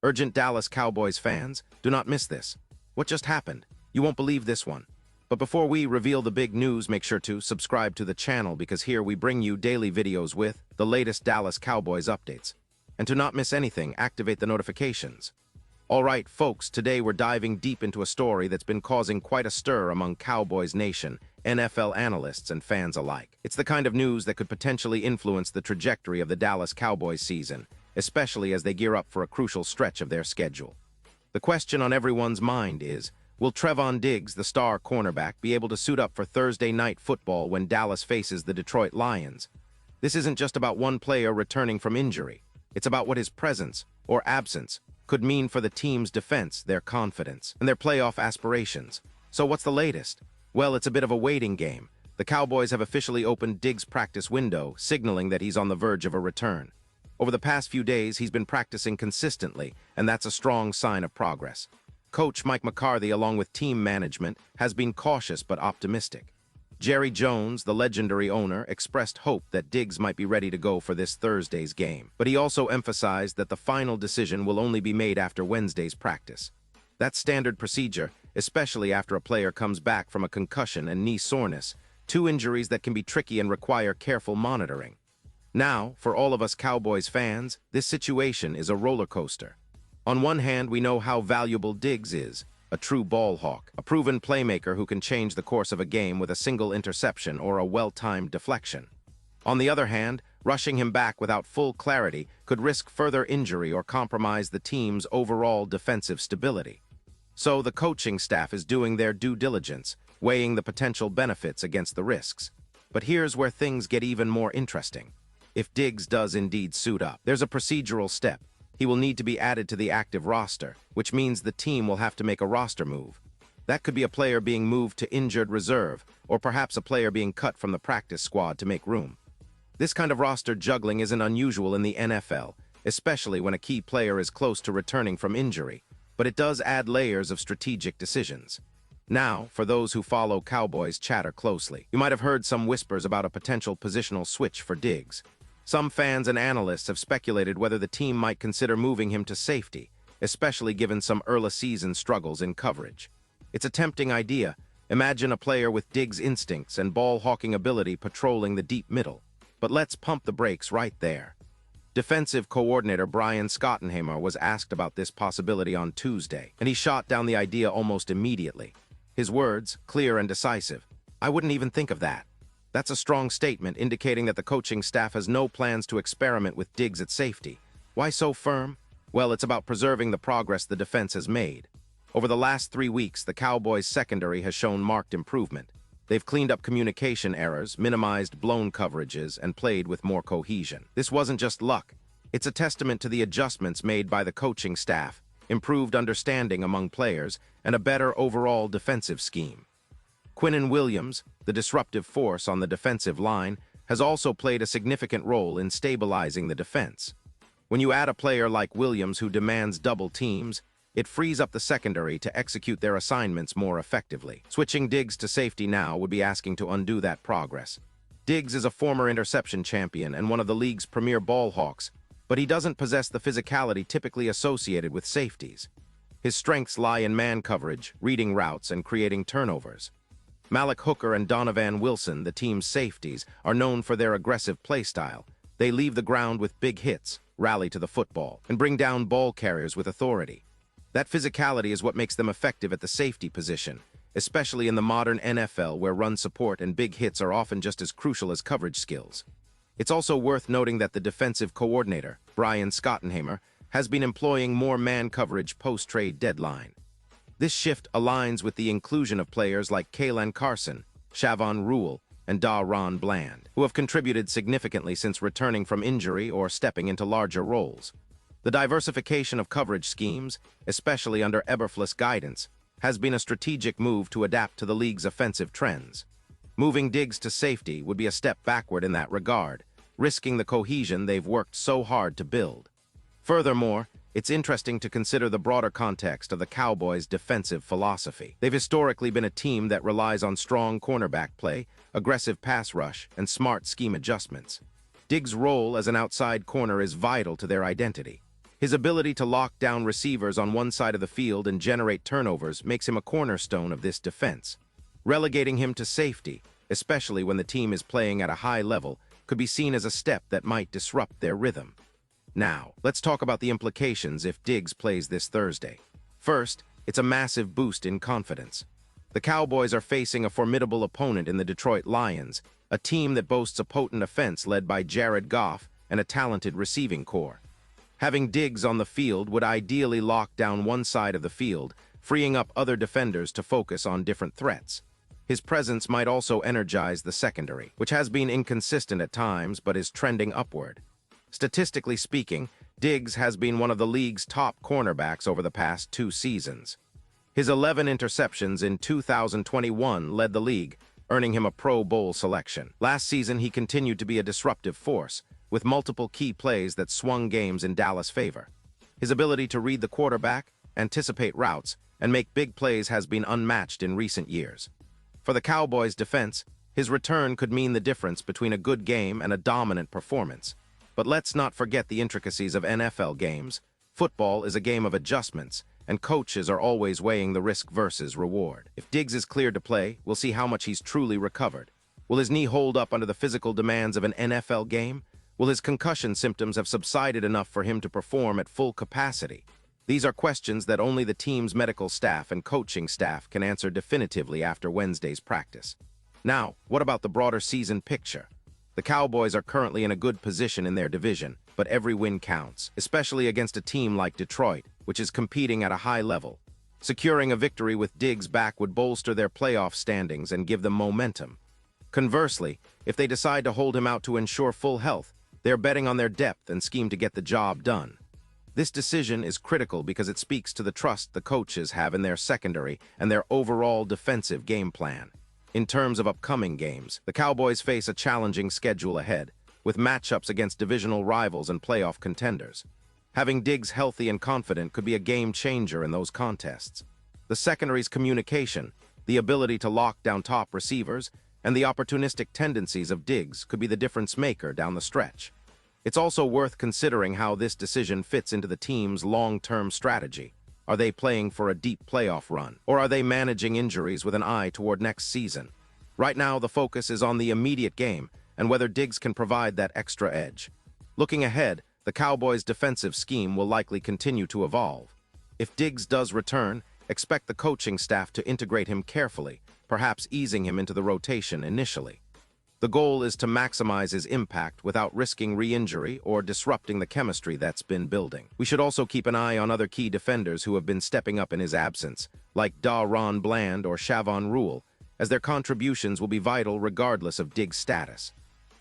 Urgent Dallas Cowboys fans, do not miss this. What just happened? You won't believe this one. But before we reveal the big news, make sure to subscribe to the channel because here we bring you daily videos with the latest Dallas Cowboys updates. And to not miss anything, activate the notifications. All right, folks, today we're diving deep into a story that's been causing quite a stir among Cowboys Nation, NFL analysts, and fans alike. It's the kind of news that could potentially influence the trajectory of the Dallas Cowboys season, especially as they gear up for a crucial stretch of their schedule. The question on everyone's mind is, will Trevon Diggs, the star cornerback, be able to suit up for Thursday night football when Dallas faces the Detroit Lions? This isn't just about one player returning from injury. It's about what his presence, or absence, could mean for the team's defense, their confidence, and their playoff aspirations. So what's the latest? Well, it's a bit of a waiting game. The Cowboys have officially opened Diggs' practice window, signaling that he's on the verge of a return. Over the past few days, he's been practicing consistently, and that's a strong sign of progress. Coach Mike McCarthy, along with team management, has been cautious but optimistic. Jerry Jones, the legendary owner, expressed hope that Diggs might be ready to go for this Thursday's game, but he also emphasized that the final decision will only be made after Wednesday's practice. That's standard procedure, especially after a player comes back from a concussion and knee soreness, two injuries that can be tricky and require careful monitoring. Now, for all of us Cowboys fans, this situation is a roller coaster. On one hand, we know how valuable Diggs is, a true ball hawk, a proven playmaker who can change the course of a game with a single interception or a well-timed deflection. On the other hand, rushing him back without full clarity could risk further injury or compromise the team's overall defensive stability. So the coaching staff is doing their due diligence, weighing the potential benefits against the risks. But here's where things get even more interesting. If Diggs does indeed suit up, there's a procedural step. He will need to be added to the active roster, which means the team will have to make a roster move. That could be a player being moved to injured reserve, or perhaps a player being cut from the practice squad to make room. This kind of roster juggling isn't unusual in the NFL, especially when a key player is close to returning from injury, but it does add layers of strategic decisions. Now, for those who follow Cowboys chatter closely, you might have heard some whispers about a potential positional switch for Diggs. Some fans and analysts have speculated whether the team might consider moving him to safety, especially given some early-season struggles in coverage. It's a tempting idea. Imagine a player with Diggs' instincts and ball-hawking ability patrolling the deep middle. But let's pump the brakes right there. Defensive coordinator Brian Schottenheimer was asked about this possibility on Tuesday, and he shot down the idea almost immediately. His words, clear and decisive. "I wouldn't even think of that." That's a strong statement indicating that the coaching staff has no plans to experiment with Diggs at safety. Why so firm? Well, it's about preserving the progress the defense has made. Over the last 3 weeks, the Cowboys' secondary has shown marked improvement. They've cleaned up communication errors, minimized blown coverages, and played with more cohesion. This wasn't just luck. It's a testament to the adjustments made by the coaching staff, improved understanding among players, and a better overall defensive scheme. Quinnen Williams, the disruptive force on the defensive line, has also played a significant role in stabilizing the defense. When you add a player like Williams who demands double teams, it frees up the secondary to execute their assignments more effectively. Switching Diggs to safety now would be asking to undo that progress. Diggs is a former interception champion and one of the league's premier ball hawks, but he doesn't possess the physicality typically associated with safeties. His strengths lie in man coverage, reading routes, and creating turnovers. Malik Hooker and Donovan Wilson, the team's safeties, are known for their aggressive play style. They leave the ground with big hits, rally to the football, and bring down ball carriers with authority. That physicality is what makes them effective at the safety position, especially in the modern NFL where run support and big hits are often just as crucial as coverage skills. It's also worth noting that the defensive coordinator, Brian Schottenheimer, has been employing more man coverage post-trade deadline. This shift aligns with the inclusion of players like Kalen Carson, Shavon Rule, and Ron Bland, who have contributed significantly since returning from injury or stepping into larger roles. The diversification of coverage schemes, especially under Eberflus guidance, has been a strategic move to adapt to the league's offensive trends. Moving Diggs to safety would be a step backward in that regard, risking the cohesion they've worked so hard to build. Furthermore, it's interesting to consider the broader context of the Cowboys' defensive philosophy. They've historically been a team that relies on strong cornerback play, aggressive pass rush, and smart scheme adjustments. Diggs' role as an outside corner is vital to their identity. His ability to lock down receivers on one side of the field and generate turnovers makes him a cornerstone of this defense. Relegating him to safety, especially when the team is playing at a high level, could be seen as a step that might disrupt their rhythm. Now, let's talk about the implications if Diggs plays this Thursday. First, it's a massive boost in confidence. The Cowboys are facing a formidable opponent in the Detroit Lions, a team that boasts a potent offense led by Jared Goff and a talented receiving core. Having Diggs on the field would ideally lock down one side of the field, freeing up other defenders to focus on different threats. His presence might also energize the secondary, which has been inconsistent at times but is trending upward. Statistically speaking, Diggs has been one of the league's top cornerbacks over the past 2 seasons. His 11 interceptions in 2021 led the league, earning him a Pro Bowl selection. Last season, he continued to be a disruptive force, with multiple key plays that swung games in Dallas' favor. His ability to read the quarterback, anticipate routes, and make big plays has been unmatched in recent years. For the Cowboys' defense, his return could mean the difference between a good game and a dominant performance. But let's not forget the intricacies of NFL games. Football is a game of adjustments, and coaches are always weighing the risk versus reward. If Diggs is cleared to play, we'll see how much he's truly recovered. Will his knee hold up under the physical demands of an NFL game? Will his concussion symptoms have subsided enough for him to perform at full capacity? These are questions that only the team's medical staff and coaching staff can answer definitively after Wednesday's practice. Now, what about the broader season picture? The Cowboys are currently in a good position in their division, but every win counts, especially against a team like Detroit, which is competing at a high level. Securing a victory with Diggs back would bolster their playoff standings and give them momentum. Conversely, if they decide to hold him out to ensure full health, they're betting on their depth and scheme to get the job done. This decision is critical because it speaks to the trust the coaches have in their secondary and their overall defensive game plan. In terms of upcoming games, the Cowboys face a challenging schedule ahead, with matchups against divisional rivals and playoff contenders. Having Diggs healthy and confident could be a game-changer in those contests. The secondary's communication, the ability to lock down top receivers, and the opportunistic tendencies of Diggs could be the difference-maker down the stretch. It's also worth considering how this decision fits into the team's long-term strategy. Are they playing for a deep playoff run, or are they managing injuries with an eye toward next season? Right now, the focus is on the immediate game and whether Diggs can provide that extra edge. Looking ahead, the Cowboys' defensive scheme will likely continue to evolve. If Diggs does return, expect the coaching staff to integrate him carefully, perhaps easing him into the rotation initially. The goal is to maximize his impact without risking re-injury or disrupting the chemistry that's been building. We should also keep an eye on other key defenders who have been stepping up in his absence, like Ron Bland or Shavon Rule, as their contributions will be vital regardless of Diggs' status.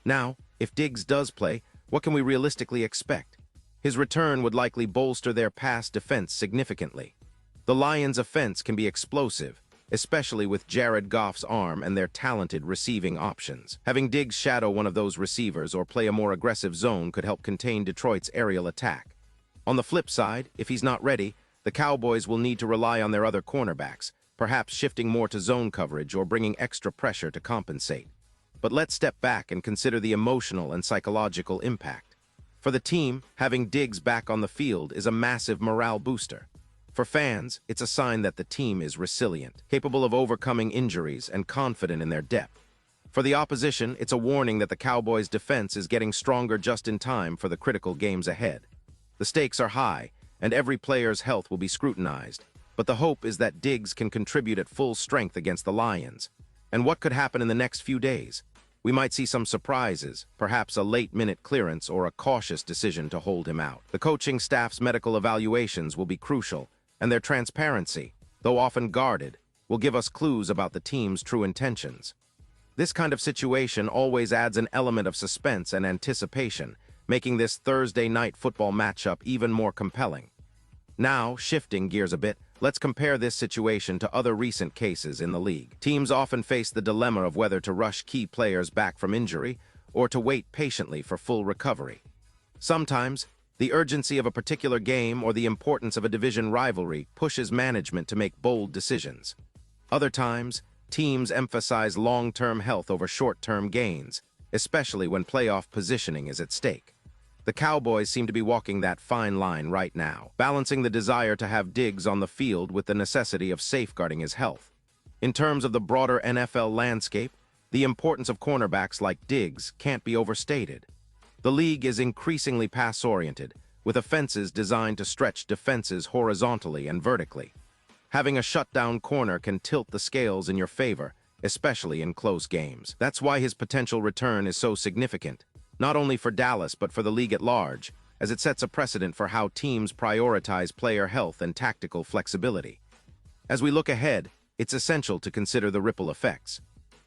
Now, if Diggs does play, what can we realistically expect? His return would likely bolster their pass defense significantly. The Lions' offense can be explosive, especially with Jared Goff's arm and their talented receiving options. Having Diggs shadow one of those receivers or play a more aggressive zone could help contain Detroit's aerial attack. On the flip side, if he's not ready, the Cowboys will need to rely on their other cornerbacks, perhaps shifting more to zone coverage or bringing extra pressure to compensate. But let's step back and consider the emotional and psychological impact. For the team, having Diggs back on the field is a massive morale booster. For fans, it's a sign that the team is resilient, capable of overcoming injuries, and confident in their depth. For the opposition, it's a warning that the Cowboys' defense is getting stronger just in time for the critical games ahead. The stakes are high, and every player's health will be scrutinized, but the hope is that Diggs can contribute at full strength against the Lions. And what could happen in the next few days? We might see some surprises, perhaps a late-minute clearance or a cautious decision to hold him out. The coaching staff's medical evaluations will be crucial, and their transparency, though often guarded, will give us clues about the team's true intentions. This kind of situation always adds an element of suspense and anticipation, making this Thursday night football matchup even more compelling. Now, shifting gears a bit, let's compare this situation to other recent cases in the league. Teams often face the dilemma of whether to rush key players back from injury or to wait patiently for full recovery. Sometimes, the urgency of a particular game or the importance of a division rivalry pushes management to make bold decisions. Other times, teams emphasize long-term health over short-term gains, especially when playoff positioning is at stake. The Cowboys seem to be walking that fine line right now, balancing the desire to have Diggs on the field with the necessity of safeguarding his health. In terms of the broader NFL landscape, the importance of cornerbacks like Diggs can't be overstated. The league is increasingly pass-oriented, with offenses designed to stretch defenses horizontally and vertically. Having a shutdown corner can tilt the scales in your favor, especially in close games. That's why his potential return is so significant, not only for Dallas but for the league at large, as it sets a precedent for how teams prioritize player health and tactical flexibility. As we look ahead, it's essential to consider the ripple effects.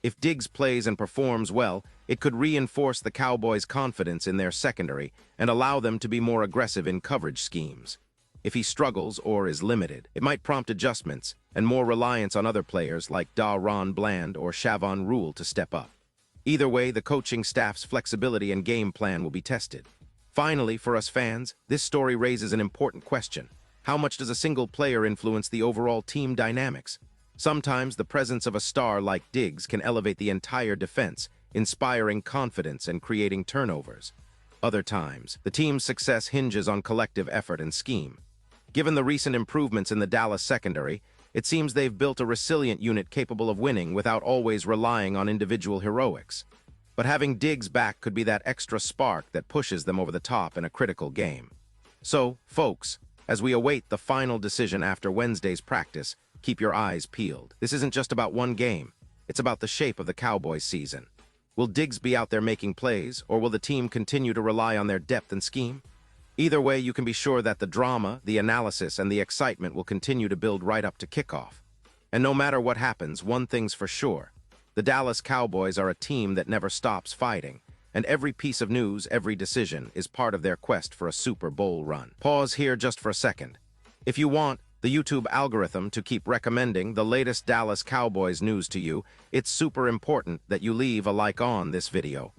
If Diggs plays and performs well, it could reinforce the Cowboys' confidence in their secondary and allow them to be more aggressive in coverage schemes. If he struggles or is limited, it might prompt adjustments and more reliance on other players like Ron Bland or Shavon Rule to step up. Either way, the coaching staff's flexibility and game plan will be tested. Finally, for us fans, this story raises an important question. How much does a single player influence the overall team dynamics? Sometimes the presence of a star like Diggs can elevate the entire defense, inspiring confidence and creating turnovers. Other times, the team's success hinges on collective effort and scheme. Given the recent improvements in the Dallas secondary, it seems they've built a resilient unit capable of winning without always relying on individual heroics. But having Diggs back could be that extra spark that pushes them over the top in a critical game. So, folks, as we await the final decision after Wednesday's practice, keep your eyes peeled. This isn't just about one game. It's about the shape of the Cowboys season. Will Diggs be out there making plays, or will the team continue to rely on their depth and scheme? Either way, you can be sure that the drama, the analysis, and the excitement will continue to build right up to kickoff. And no matter what happens, one thing's for sure. The Dallas Cowboys are a team that never stops fighting, and every piece of news, every decision, is part of their quest for a Super Bowl run. Pause here just for a second. If you want the YouTube algorithm to keep recommending the latest Dallas Cowboys news to you, it's super important that you leave a like on this video.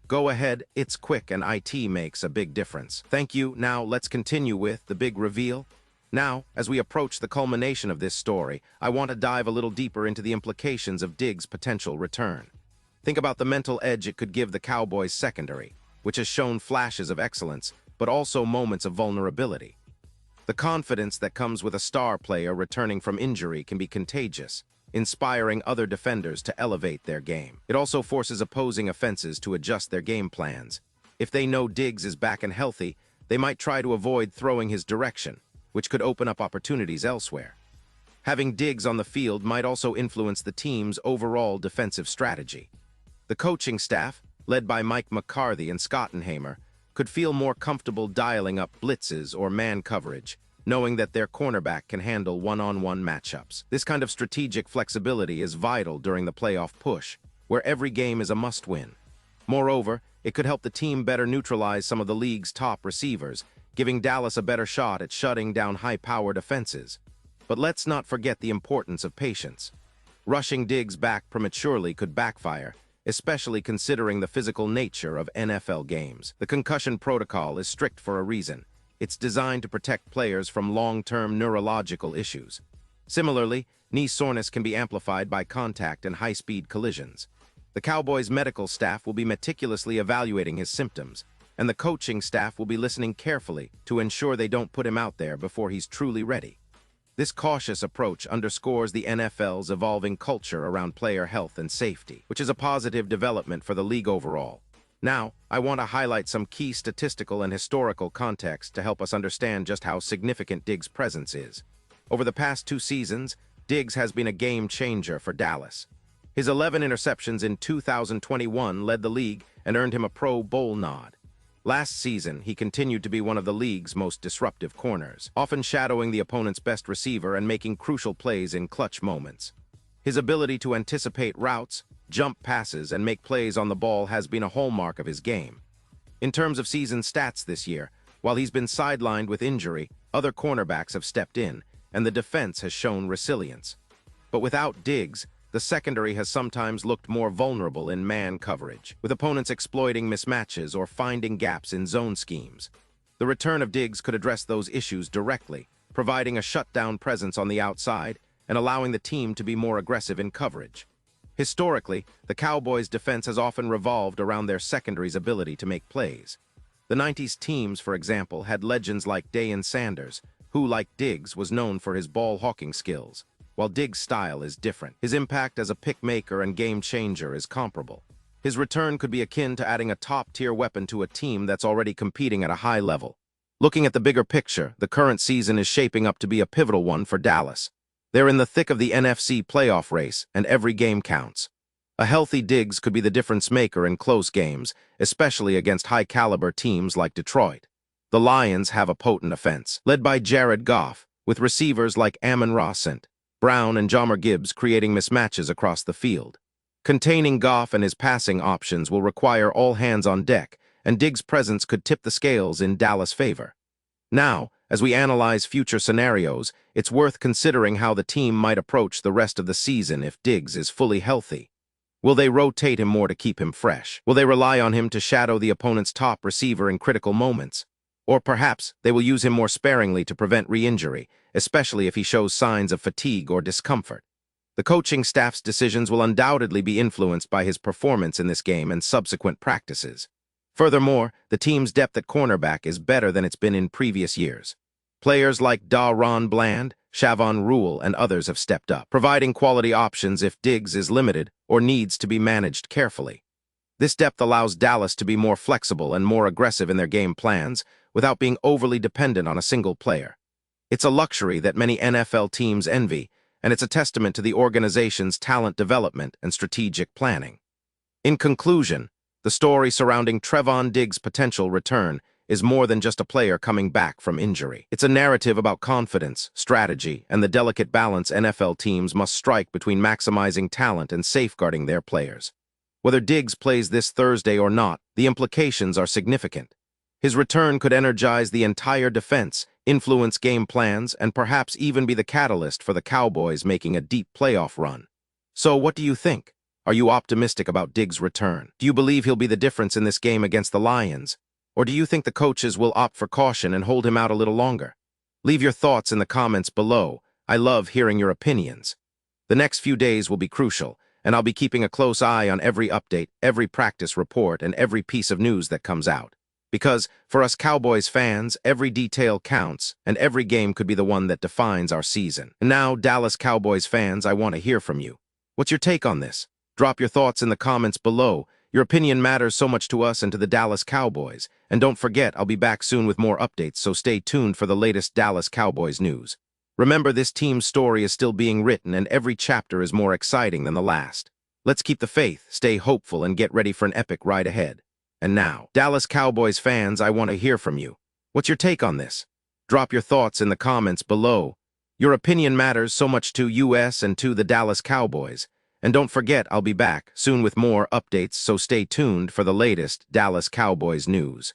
Go ahead, it's quick and IT makes a big difference. Thank you. Now let's continue with the big reveal. Now, as we approach the culmination of this story, I want to dive a little deeper into the implications of Diggs' potential return. Think about the mental edge it could give the Cowboys' secondary, which has shown flashes of excellence, but also moments of vulnerability. The confidence that comes with a star player returning from injury can be contagious, inspiring other defenders to elevate their game. It also forces opposing offenses to adjust their game plans. If they know Diggs is back and healthy, they might try to avoid throwing his direction, which could open up opportunities elsewhere. Having Diggs on the field might also influence the team's overall defensive strategy. The coaching staff, led by Mike McCarthy and Schottenheimer, could feel more comfortable dialing up blitzes or man coverage, knowing that their cornerback can handle one-on-one matchups. This kind of strategic flexibility is vital during the playoff push, where every game is a must-win. Moreover, it could help the team better neutralize some of the league's top receivers, giving Dallas a better shot at shutting down high-powered offenses. But let's not forget the importance of patience. Rushing Diggs back prematurely could backfire, especially considering the physical nature of NFL games. The concussion protocol is strict for a reason. It's designed to protect players from long-term neurological issues. Similarly, knee soreness can be amplified by contact and high-speed collisions. The Cowboys' medical staff will be meticulously evaluating his symptoms, and the coaching staff will be listening carefully to ensure they don't put him out there before he's truly ready. This cautious approach underscores the NFL's evolving culture around player health and safety, which is a positive development for the league overall. Now, I want to highlight some key statistical and historical context to help us understand just how significant Diggs' presence is. Over the past 2 seasons, Diggs has been a game changer for Dallas. His 11 interceptions in 2021 led the league and earned him a Pro Bowl nod. Last season, he continued to be one of the league's most disruptive corners, often shadowing the opponent's best receiver and making crucial plays in clutch moments. His ability to anticipate routes, jump passes, and make plays on the ball has been a hallmark of his game. In terms of season stats this year, while he's been sidelined with injury, other cornerbacks have stepped in, and the defense has shown resilience. But without Diggs, the secondary has sometimes looked more vulnerable in man coverage, with opponents exploiting mismatches or finding gaps in zone schemes. The return of Diggs could address those issues directly, providing a shutdown presence on the outside and allowing the team to be more aggressive in coverage. Historically, the Cowboys' defense has often revolved around their secondary's ability to make plays. The 90s teams, for example, had legends like Deion Sanders, who, like Diggs, was known for his ball-hawking skills. While Diggs' style is different, his impact as a pick-maker and game-changer is comparable. His return could be akin to adding a top-tier weapon to a team that's already competing at a high level. Looking at the bigger picture, the current season is shaping up to be a pivotal one for Dallas. They're in the thick of the NFC playoff race, and every game counts. A healthy Diggs could be the difference maker in close games, especially against high-caliber teams like Detroit. The Lions have a potent offense, led by Jared Goff, with receivers like Amon-Ra St. Brown and Jahmyr Gibbs creating mismatches across the field. Containing Goff and his passing options will require all hands on deck, and Diggs' presence could tip the scales in Dallas' favor. Now, as we analyze future scenarios, it's worth considering how the team might approach the rest of the season if Diggs is fully healthy. Will they rotate him more to keep him fresh? Will they rely on him to shadow the opponent's top receiver in critical moments? Or perhaps they will use him more sparingly to prevent re-injury, especially if he shows signs of fatigue or discomfort. The coaching staff's decisions will undoubtedly be influenced by his performance in this game and subsequent practices. Furthermore, the team's depth at cornerback is better than it's been in previous years. Players like Daron Bland, Shavon Rule, and others have stepped up, providing quality options if Diggs is limited or needs to be managed carefully. This depth allows Dallas to be more flexible and more aggressive in their game plans without being overly dependent on a single player. It's a luxury that many NFL teams envy, and it's a testament to the organization's talent development and strategic planning. In conclusion, the story surrounding Trevon Diggs' potential return is more than just a player coming back from injury. It's a narrative about confidence, strategy, and the delicate balance NFL teams must strike between maximizing talent and safeguarding their players. Whether Diggs plays this Thursday or not, the implications are significant. His return could energize the entire defense, influence game plans, and perhaps even be the catalyst for the Cowboys making a deep playoff run. So what do you think? Are you optimistic about Diggs' return? Do you believe he'll be the difference in this game against the Lions? Or do you think the coaches will opt for caution and hold him out a little longer? Leave your thoughts in the comments below. I love hearing your opinions. The next few days will be crucial, and I'll be keeping a close eye on every update, every practice report, and every piece of news that comes out. Because, for us Cowboys fans, every detail counts, and every game could be the one that defines our season. And now, Dallas Cowboys fans, I want to hear from you. What's your take on this? Drop your thoughts in the comments below. Your opinion matters so much to us and to the Dallas Cowboys. And don't forget, I'll be back soon with more updates, so stay tuned for the latest Dallas Cowboys news. Remember, this team's story is still being written, and every chapter is more exciting than the last. Let's keep the faith, stay hopeful, and get ready for an epic ride ahead. And now, Dallas Cowboys fans, I want to hear from you. What's your take on this? Drop your thoughts in the comments below. Your opinion matters so much to us and to the Dallas Cowboys. And don't forget, I'll be back soon with more updates, so stay tuned for the latest Dallas Cowboys news.